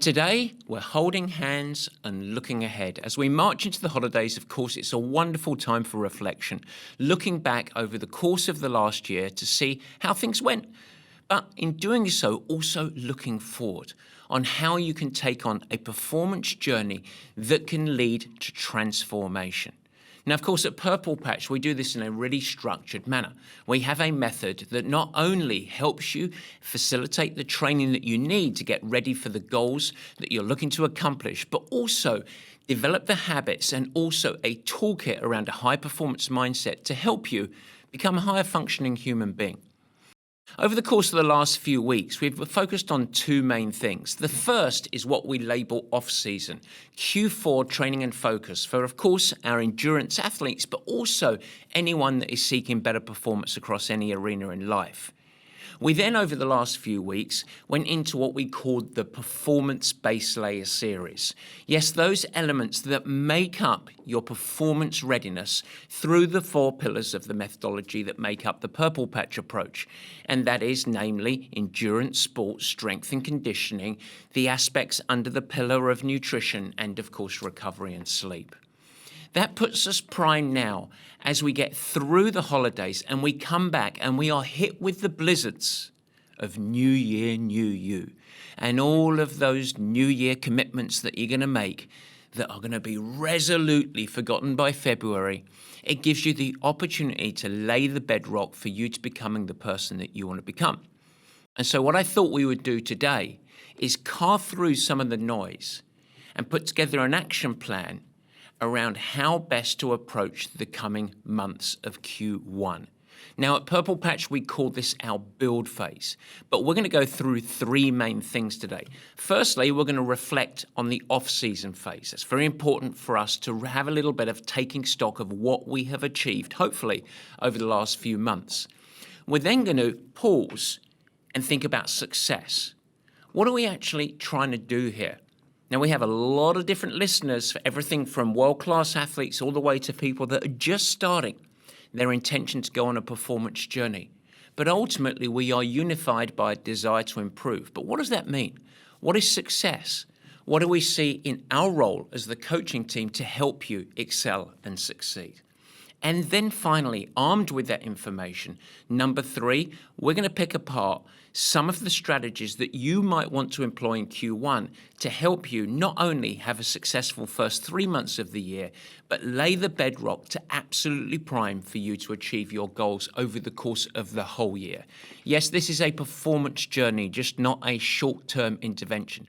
Today, we're holding hands and looking ahead. As we march into the holidays, of course, it's a wonderful time for reflection, looking back over the course of the last year to see how things went. But in doing so, also looking forward on how you can take on a performance journey that can lead to transformation. Now, of course, at Purple Patch, we do this in a really structured manner. We have a method that not only helps you facilitate the training that you need to get ready for the goals that you're looking to accomplish, but also develop the habits and also a toolkit around a high-performance mindset to help you become a higher functioning human being. Over the course of the last few weeks, we've focused on two main things. The first is what we label off-season, Q4 training and focus for, of course, our endurance athletes, but also anyone that is seeking better performance across any arena in life. We then, over the last few weeks, went into what we called the Performance Base Layer series. Yes, those elements that make up your performance readiness through the four pillars of the methodology that make up the Purple Patch approach. And that is, namely, endurance, sports, strength and conditioning, the aspects under the pillar of nutrition, and, of course, recovery and sleep. That puts us primed now as we get through the holidays and we come back and we are hit with the blizzards of New Year, New You, and all of those New Year commitments that you're going to make that are going to be resolutely forgotten by February. It gives you the opportunity to lay the bedrock for you to becoming the person that you want to become. And so what I thought we would do today is carve through some of the noise and put together an action plan around how best to approach the coming months of Q1. Now, at Purple Patch, we call this our build phase, but we're going to go through three main things today. Firstly, we're going to reflect on the off-season phase. It's very important for us to have a little bit of taking stock of what we have achieved, hopefully, over the last few months. We're then going to pause and think about success. What are we actually trying to do here? Now, we have a lot of different listeners for everything from world-class athletes all the way to people that are just starting their intention to go on a performance journey. But ultimately, we are unified by a desire to improve. But what does that mean? What is success? What do we see in our role as the coaching team to help you excel and succeed? And then finally, armed with that information, number three, we're going to pick apart some of the strategies that you might want to employ in Q1 to help you not only have a successful first 3 months of the year, but lay the bedrock to absolutely prime for you to achieve your goals over the course of the whole year. Yes, this is a performance journey, just not a short-term intervention.